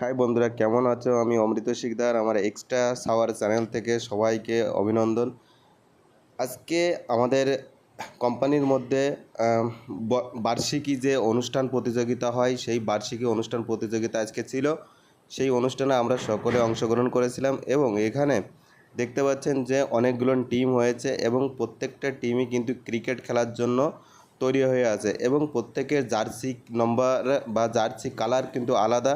High বন্ধুরা, কেমন আছো? আমি অমৃত শিকদার, আমার এক্সট্রা সাওয়ার চ্যানেল থেকে সবাইকে অভিনন্দন। আজকে আমাদের কোম্পানির মধ্যে বার্ষিকী যে অনুষ্ঠান প্রতিযোগিতা হয়, সেই বার্ষিকী অনুষ্ঠান প্রতিযোগিতা আজকে ছিল। সেই অনুষ্ঠানে আমরা সকলে অংশগ্রহণ করেছিলাম এবং এখানে দেখতে পাচ্ছেন যে অনেকগুলো টিম হয়েছে এবং প্রত্যেকটা টিমই কিন্তু ক্রিকেট খেলার জন্য তৈরি হয়ে আছে এবং প্রত্যেকের জার্সি নম্বর বা জার্সি কালার কিন্তু আলাদা।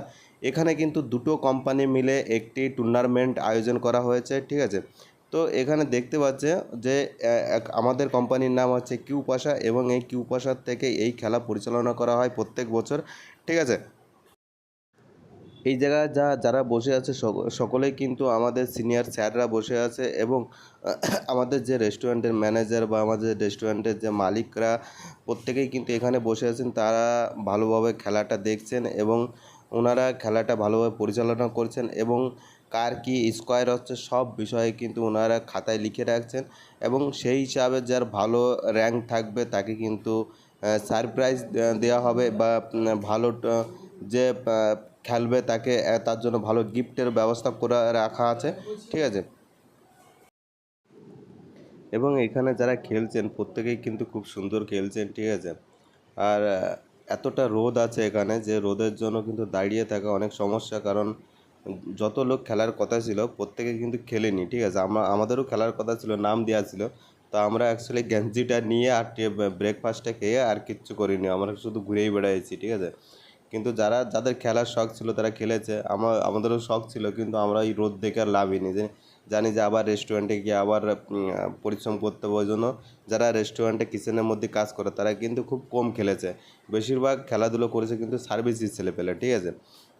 এখানে কিন্তু দুটো কোম্পানি মিলে একটি টুর্নামেন্ট আয়োজন করা হয়েছে, ঠিক আছে। তো এখানে দেখতে পাচ্ছে যে আমাদের কোম্পানির নাম হচ্ছে কিউ পাশা এবং এই কিউ পাশার থেকে এই খেলা পরিচালনা করা হয় প্রত্যেক বছর, ঠিক আছে। এই জায়গায় যারা বসে আছে সকলেই কিন্তু আমাদের সিনিয়র স্যাররা বসে আছে এবং আমাদের যে রেস্টুরেন্টের ম্যানেজার বা আমাদের রেস্টুরেন্টের যে মালিকরা প্রত্যেকেই কিন্তু এখানে বসে আছেন। তারা ভালোভাবে খেলাটা দেখছেন এবং ওনারা খেলাটা ভালোভাবে পরিচালনা করছেন এবং কার কী স্কোয়ার হচ্ছে সব বিষয়ে কিন্তু ওনারা খাতায় লিখে রাখছেন এবং সেই হিসাবে যার ভালো র্যাঙ্ক থাকবে তাকে কিন্তু সারপ্রাইজ দেওয়া হবে বা ভালো যে খেলবে তাকে তার জন্য ভালো গিফটের ব্যবস্থা করে রাখা আছে, ঠিক আছে। এবং এখানে যারা খেলছেন প্রত্যেকেই কিন্তু খুব সুন্দর খেলছেন, ঠিক আছে। আর এতটা রোদ আছে এখানে যে রোদের জন্য কিন্তু দাঁড়িয়ে থাকা অনেক সমস্যা, কারণ যত লোক খেলার কথা ছিল প্রত্যেকে কিন্তু খেলেনি, ঠিক আছে। আমাদেরও খেলার কথা ছিল, নাম দেওয়া ছিল, তো আমরা অ্যাকচুয়ালি গেঞ্জিটা নিয়ে আর ব্রেকফাস্টটা খেয়ে আর কিচ্ছু করিনি, আমরা শুধু ঘুরেই বেড়াইছি, ঠিক আছে। কিন্তু যাদের খেলার শখ ছিল তারা খেলেছে, আমাদেরও শখ ছিল, কিন্তু আমরা এই রোদ দেখে আর লাভই নেই। জানি যে আবার রেস্টুরেন্টে গিয়ে আবার পরিশ্রম করতে হবে, ওই জন্য যারা রেস্টুরেন্টে কিচেনের মধ্যে কাজ করে তারা কিন্তু খুব কম খেলেছে, বেশিরভাগ খেলাধুলো করেছে কিন্তু সার্ভিসের ছেলেপেলে, ঠিক আছে।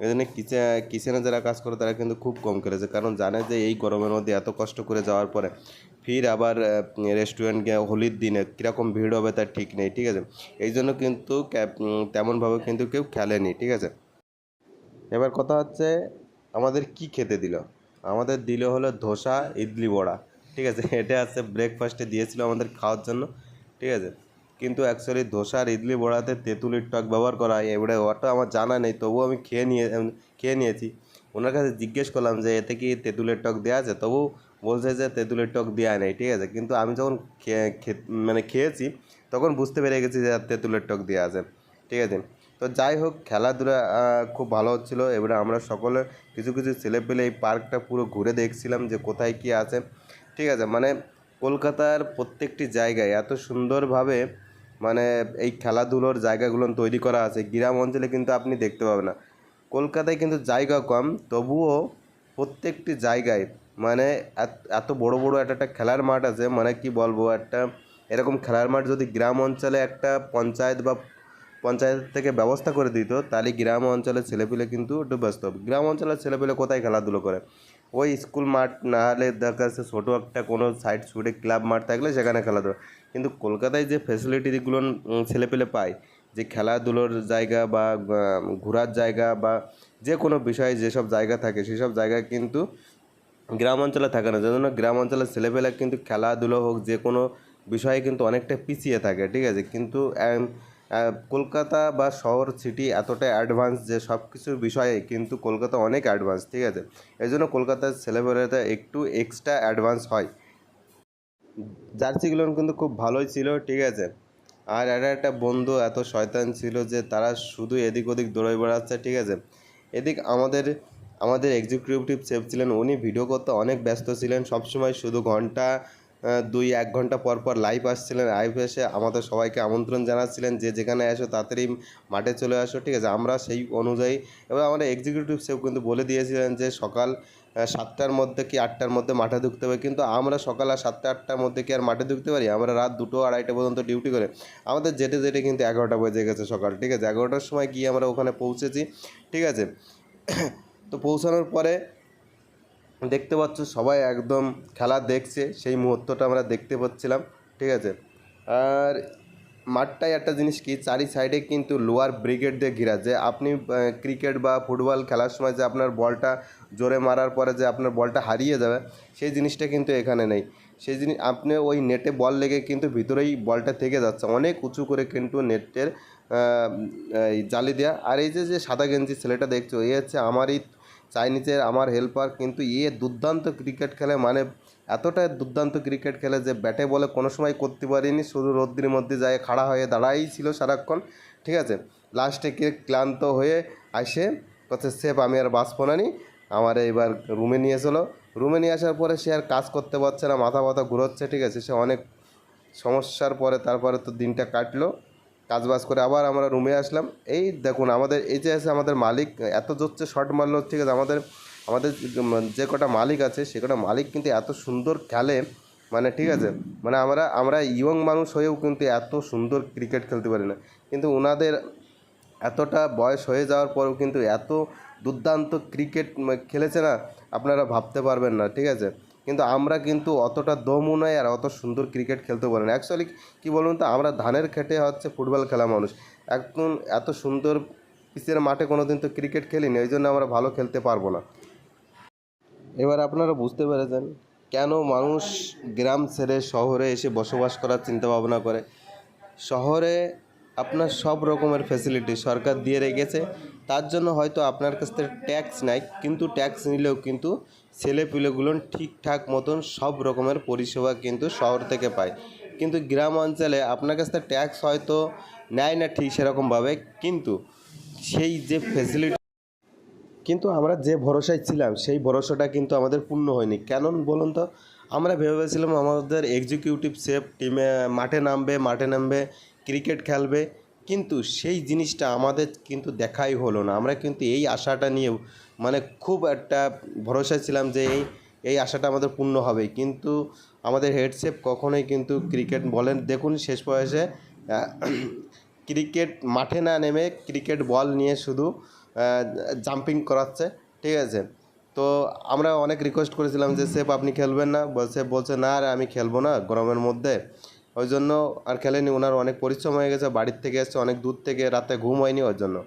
এই জন্য কিচেনে যারা কাজ করে তারা কিন্তু খুব কম খেলেছে, কারণ জানে যে এই গরমের মধ্যে এত কষ্ট করে যাওয়ার পরে ফির আবার রেস্টুরেন্ট গিয়ে হোলির দিনে কীরকম ভিড় হবে তার ঠিক নেই, ঠিক আছে। এই জন্য কিন্তু তেমনভাবে কিন্তু কেউ খেলেনি, ঠিক আছে। এবার কথা হচ্ছে আমাদের কি খেতে দিল। আমাদের দিল হলো ধোসা, ইডলি, বড়া, ঠিক আছে। এটা আছে ব্রেকফাস্টে দিয়েছিল আমাদের খাওয়ার জন্য, ঠিক আছে। কিন্তু অ্যাকচুয়ালি ধোসা আর ইডলি বড়াতে তেঁতুলের টক ব্যবহার করা হয়, এবারে ওটা আমার জানা নেই, তবুও আমি খেয়ে নিয়েছি। ওনার কাছে জিজ্ঞেস করলাম যে এতে কি তেঁতুলের টক দেওয়া আছে, তবু বলছে যে তেঁতুলের টক দেওয়া নেই, ঠিক আছে। কিন্তু আমি যখন খেয়েছি তখন বুঝতে পেরে গেছি যে তেঁতুলের টক দেওয়া আছে, ঠিক আছে। তো যাই হোক, খেলাধুলা খুব ভালো হচ্ছিলো। এবারে আমরা সকলে কিছু কিছু ছেলেপেলে এই পার্কটা পুরো ঘুরে দেখছিলাম যে কোথায় কী আছে, ঠিক আছে। মানে কলকাতার প্রত্যেকটি জায়গায় এত সুন্দরভাবে মানে এই খেলাধুলোর জায়গাগুলো তৈরি করা আছে, গ্রাম অঞ্চলে কিন্তু আপনি দেখতে পাবেন না। কলকাতায় কিন্তু জায়গা কম, তবুও প্রত্যেকটি জায়গায় মানে এত বড় বড় একটা খেলার মাঠ আছে, মানে কি বলবো, একটা এরকম খেলার মাঠ যদি গ্রাম অঞ্চলে একটা পঞ্চায়েত থেকে ব্যবস্থা করে দিত, তাহলে গ্রাম অঞ্চলের ছেলেপিলে কিন্তু একটু ব্যস্ত হবে। গ্রাম অঞ্চলের ছেলেপিলে কোথায় খেলাধুলো করে? ওই স্কুল মাঠ না হলে দেখা যাচ্ছে ছোটো একটা কোনো সাইড ছুটে ক্লাব মাঠ থাকলে সেখানে খেলাধুলো। কিন্তু কলকাতায় যে ফ্যাসিলিটিগুলো ছেলেপেলে পায়, যে খেলাধুলোর জায়গা বা ঘোরার জায়গা বা যে কোনো বিষয়ে যেসব জায়গা থাকে সেসব জায়গায় কিন্তু গ্রাম অঞ্চলে থাকে না। যার জন্য গ্রাম অঞ্চলের ছেলেপেলে কিন্তু খেলাধুলো হোক যে কোনো বিষয়ে কিন্তু অনেকটা পিছিয়ে থাকে, ঠিক আছে। কিন্তু কলকাতা বা শহর সিটি এতটা অ্যাডভান্স যে সব কিছুর বিষয়ে কিন্তু কলকাতা অনেক অ্যাডভান্স, ঠিক আছে। এই জন্য কলকাতার ছেলেপেলেরা একটু এক্সট্রা অ্যাডভান্স হয়। জার্সিগুলো কিন্তু খুব ভালোই ছিল, ঠিক আছে। আর একটা বন্ধু এত শয়তান ছিল যে তারা শুধু এদিক ওদিক দৌড়ে বেড়াচ্ছে, ঠিক আছে। এদিক আমাদের আমাদের এক্সিকিউটিভ সেফ ছিলেন, উনি ভিডিও করতে অনেক ব্যস্ত ছিলেন, সবসময় শুধু ঘন্টা 2-1 ঘন্টা পর পর লাইভ আসছিলেন। লাইভ এসে আমাদের সবাইকে আমন্ত্রণ জানাচ্ছিলেন যে যেখানে আসো তাড়াতাড়ি মাঠে চলে আসো, ঠিক আছে। আমরা সেই অনুযায়ী এবার আমাদের এক্সিকিউটিভ সেফ কিন্তু বলে দিয়েছিলেন যে সকাল 7টার মধ্যে কি 8টার মধ্যে মাঠে ঢুকতে হবে, কিন্তু আমরা সকাল 7টা-8টার মধ্যে কি আর মাঠে ঢুকতে পারি? আমরা রাত 2-2-2:30 পর্যন্ত ডিউটি করে আমাদের যেতে যেতে কিন্তু 11টা বেজে গেছে সকাল, ঠিক আছে। 11টার সময় গিয়ে আমরা ওখানে পৌঁছেছি, ঠিক আছে। তো পৌঁছানোর পরে দেখতে পাচ্ছ সবাই একদম খেলা দেখছে, সেই মুহূর্তটা আমরা দেখতে পাচ্ছিলাম, ঠিক আছে। আর মাঠটায় একটা জিনিস কি, চারি সাইডে কিন্তু লোয়ার ব্রিগেড দিয়ে ঘেরা, যে আপনি ক্রিকেট বা ফুটবল খেলার সময় যে আপনার বলটা জোরে মারার পরে যে আপনার বলটা হারিয়ে যাবে, সেই জিনিসটা কিন্তু এখানে নেই। সেই জিনিস আপনি ওই নেটে বল লেগে কিন্তু ভিতরেই বলটা থেকে যাচ্ছে, অনেক উঁচু করে কিন্তু নেটের এই জালি দেওয়া। আর এই যে যে সাদা গেঞ্জি ছেলেটা দেখছো, এ হচ্ছে আমারই চাইনিজের আমার হেল্পার, কিন্তু এ দুর্দান্ত ক্রিকেট খেলে, মানে এতটা দুর্দান্ত ক্রিকেট খেলে যে ব্যাটে বলে কোনো সময় করতে পারিনি, শুধু রোদ্রির মধ্যে যায় খাড়া হয়ে দাঁড়াই ছিল সারাক্ষণ, ঠিক আছে। লাস্টে কে ক্লান্ত হয়ে আসে কথা, সেফ আমি আর বাঁচবো না নি, আমার এবার রুমে নিয়ে চলো। রুমে নিয়ে আসার পরে সে আর কাজ করতে পারছে না, মাথা ব্যথা ঘুরোচ্ছে, ঠিক আছে। সে অনেক সমস্যার পরে তারপরে তো দিনটা কাটলো, কাজবাজ করে আবার আমরা রুমে আসলাম। এই দেখুন আমাদের এই যে আছে আমাদের মালিক, এত জোরছে শট মারলো, ঠিক আছে। আমাদের আমাদের যে কটা মালিক আছে সে কটা মালিক কিন্তু এত সুন্দর খেলে, মানে ঠিক আছে, মানে আমরা আমরা ইয়ং মানুষ হয়েও কিন্তু এত সুন্দর ক্রিকেট খেলতে পারি না, কিন্তু ওনাদের এতটা বয়স হয়ে যাওয়ার পরেও কিন্তু এত দুর্দান্ত ক্রিকেট খেলেছে না, আপনারা ভাবতে পারবেন না, ঠিক আছে। কিন্তু আমরা কিন্তু অতটা দমও নয় আর অত সুন্দর ক্রিকেট খেলতে পারি না। অ্যাকচুয়ালি কী বলুন তো, আমরা ধানের খেটে হচ্ছে ফুটবল খেলা মানুষ, একদম এত সুন্দর পিচের মাঠে কোনো দিন তো ক্রিকেট খেলিনি, ওই জন্য আমরা ভালো খেলতে পারবো না। এবার আপনারা বুঝতে পেরেছেন কেন মানুষ গ্রাম ছেড়ে শহরে এসে বসবাস করার চিন্তা ভাবনা করে। শহরে আপনার সব রকমের ফ্যাসিলিটি সরকার দিয়ে রেখেছে, তার জন্য হয়তো আপনার কাছ থেকে ট্যাক্স নেয়, কিন্তু ট্যাক্স নিলেও কিন্তু ছেলেপিলেগুলো ঠিকঠাক মতন সব রকমের পরিষেবা কিন্তু শহর থেকে পায়। কিন্তু গ্রাম অঞ্চলে আপনার কাছ থেকে ট্যাক্স হয়তো নেয় না ঠিক সেরকমভাবে, কিন্তু সেই যে ফ্যাসিলিটি, কিন্তু আমরা যে ভরসায় ছিলাম সেই ভরসাটা কিন্তু আমাদের পূর্ণ হয়নি। কেন বলুন তো, আমরা ভেবেছিলাম আমাদের এক্সিকিউটিভ শেফ টিমে মাঠে নামবে ক্রিকেট খেলবে, কিন্তু সেই জিনিসটা আমাদের কিন্তু দেখাই হলো না। আমরা কিন্তু এই আশাটা নিয়ে মানে খুব একটা ভরসায় ছিলাম যে এই আশাটা আমাদের পূর্ণ হবে, কিন্তু আমাদের হেড শেফ কখনোই কিন্তু ক্রিকেট বলেন, দেখুন শেষ বয়সে ক্রিকেট মাঠে না নেমে ক্রিকেট বল নিয়ে শুধু জাম্পিং করাচ্ছে, ঠিক আছে। তো আমরা অনেক রিকোয়েস্ট করেছিলাম যে সেফ আপনি খেলবেন না, সেফ বলছে না আর আমি খেলবো না গরমের মধ্যে, ওই জন্য আর খেলেনি। ওনার অনেক পরিশ্রম হয়ে গেছে, বাড়ির থেকে এসছে অনেক দূর থেকে, রাতে ঘুম হয়নি ওর জন্য।